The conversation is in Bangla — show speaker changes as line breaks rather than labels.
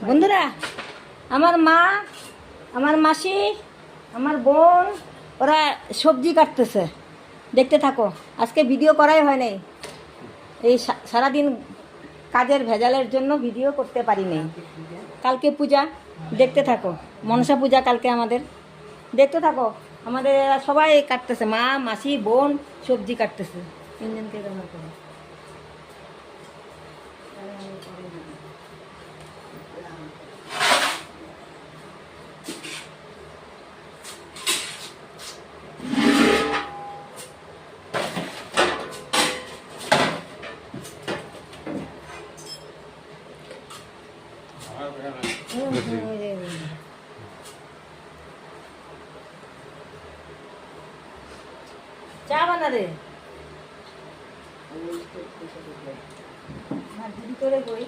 বন্ধুরা, আমার মা, আমার মাসি, আমার বোন ওরা সবজি কাটতেছে, দেখতে থাকো। আজকে ভিডিও করাই হয় নাই, এই সারাদিন কাজের ভেজালের জন্য ভিডিও করতে পারি নাই। কালকে পূজা, দেখতে থাকো। মনসা পূজা কালকে আমাদের, দেখতে থাকো। আমাদের এরা সবাই কাটতেছে, মা, মাসি, বোন সবজি কাটতেছে। তিনজনকে রান্না করে চা বানা রে, দিদি করে বই।